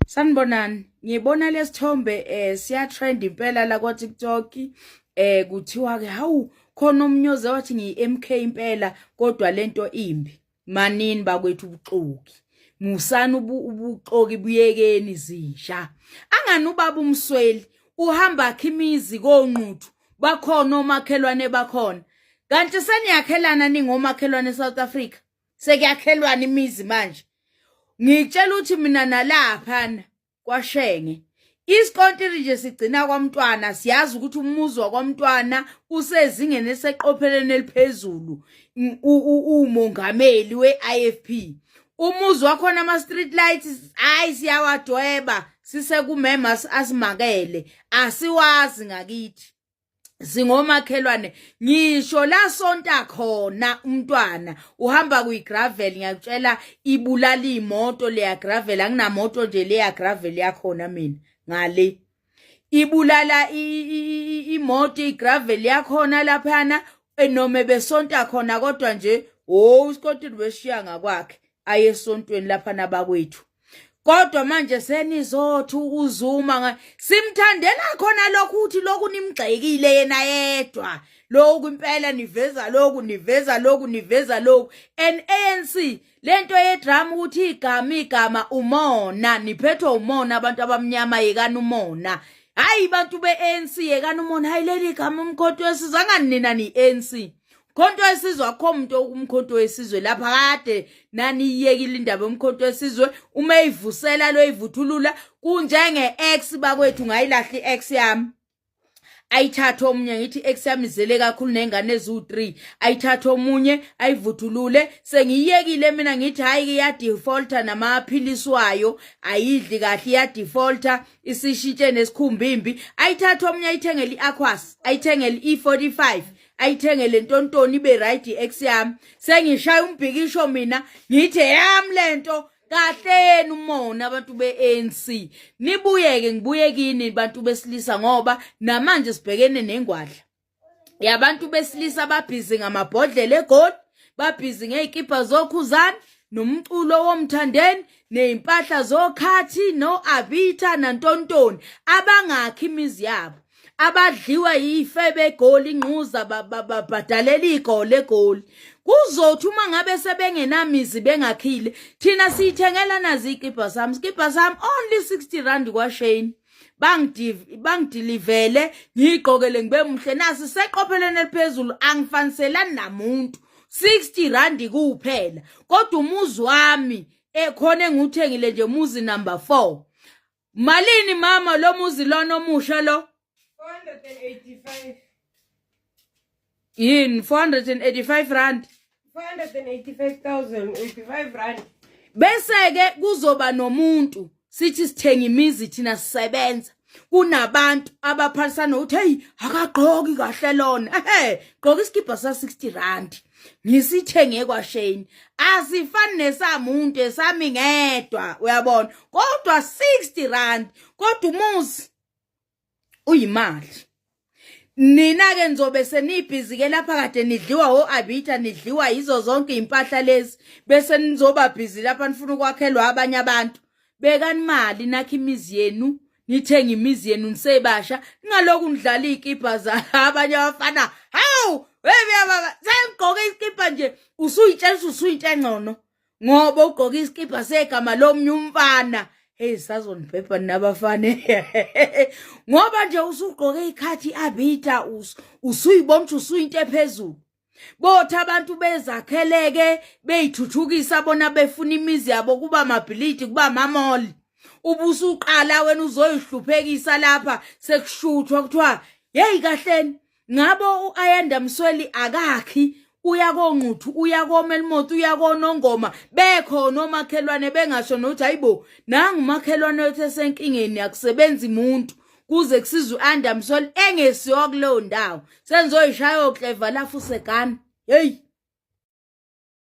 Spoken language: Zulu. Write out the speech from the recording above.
Sanibonani, ngibona lesithombe siya trend impela la kwa TikTok kuthiwa ke hawu khona umnyoze wathi ngiyi-MK impela kodwa lento imbi. Manini bakwethu ubuxoki. Musana ubuxoki buyekeni zisha. Angani ubaba umsweli uhamba khimizi konquthu bakhona omakhelwane bakhona. Kanti seniyakhelana ningomakhelwane eSouth Africa. Sekuyakhelwana imizi manje. Ngitshela ukuthi mina nalaphana kwaShenge isikontiri nje sigcina kwamntwana siyazi ukuthi umuzi wakwamntwana usezingeni eseqopheleni eliphezulu umongameli weIFP umuzi wakhona ama street lights hayi siyawadweba sisekumema asimakele asiwazi ngakithi singomakhelwane ngisho la sonta khona umntwana uhamba kuyigravel ngiyakutshela ibulala imoto leya gravel anginamoto nje leya gravel yakhona mina ngale ibulala imoto igravel yakhona laphana noma besonta khona kodwa nje isikotini beshiya ngakwakhe ayesontweni laphana bakwethu. Kodwa manje senizothu uZuma simthandela khona lokhu uthi lokhu nimgxekile yena yedwa lokhu impela niveza lokhu and ANC lento yedrama ukuthi igama umona niphethwe umona abantu abamnyama yekani umona hayi bantu beANC yekani umona hayi leli gama umkhonto wesizwe angani nina niANC Khonto wesizwe akho umuntu umkhonto wesizwe lapha kade nani iyekile indaba yomkhonto wesizwe uma ivusela lo ivuthulula kunjenge X bakwethu ngayilahli X yami ayithatha omunye ngithi X yami izele kakhulu nengane ezu3 ayithatha omunye ayivuthulule sengiyekile mina ngithi hayi ya defaulter namaphilisi wayo ayidli kahle ya defaulter isishitshe nesikhumbimbi ayithatha omunye ayithengele iAquas ayithengele E45 ayithengele ntontoni ibe right X yami sengishaya umbhikisho mina ngithi yami lento kahleni umona abantu beANC nibuyeke ngibuyekini bantu besilisa ngoba namanje sibhekene nengwadla yabantu besilisa ababhizi ngamabhodlela egold babhizi ngezikipa zokhuzana nomculo womthandeni nezimpahla zokhathi noAbita nantontoni abangakhi imizi yabo abadliwa yifebe egoli inquza babadalela igole egoli kuzothi uma ngabe sebengenamizi bengakhile thina siyithengela nazi ikipa sami only 60 rand kwaShane bangidilivele ngigqokele ngibe muhle nasi seqophelene eliphezulu angifaniselani namuntu 60 rand kuphela kodwa umuzi wami ekhona enguthengile nje umuzi number 4 malini mama lo muzi lona omusha lo 485 yini 485 rand 485,085 rand bese ke kuzoba nomuntu sithi sithenga imizi thina sisebenza kunabantu abaphalisana uthi hey akagqoki kahle lona gqoka iskipa sa60 rand ngisithenge kwaShane asifani nesamuntu esami ngedwa uyabona kodwa 60 rand kodwa umuzi uyimali nina ke nizobe senibhizi ke lapha kade nidliwa oAbita nidliwa izo zonke impahla lezi bese nizoba busy lapha nifuna ukwakhelwa abanye abantu bekani imali nakho imizi yenu nithenga imizi yenu nisebasha ningaloku nidlala izikipa za abanye abafana hawu baba sengqoke iskipa nje usuyitshela ngcono ngoba ugqoka iskipa segama lomnye umfana hey sazonibhebha nabafane ngoba nje usugqoke ikhathi Abita usuyibona usuyinto ephezulu bothi abantu bezakheleke beyithuthukisa bona befuna imizi yabo kuba amabhilidi kuba amamoli ubusuqala wena uzoyihluphekisa lapha sekushuthwa kuthiwa hey kahleni ngabo uAyanda Msweli akakhi uyakonquthu uyakomelimoto uyakonongoma bekhona omakhelwane bengasho nokuthi hayibo nangu makhelwane wethu esenkingeni akusebenzi umuntu kuze kusizwe uAyanda Msweli engesiyo kuleyo ndawo senzoyishaya okleva lafu segana hey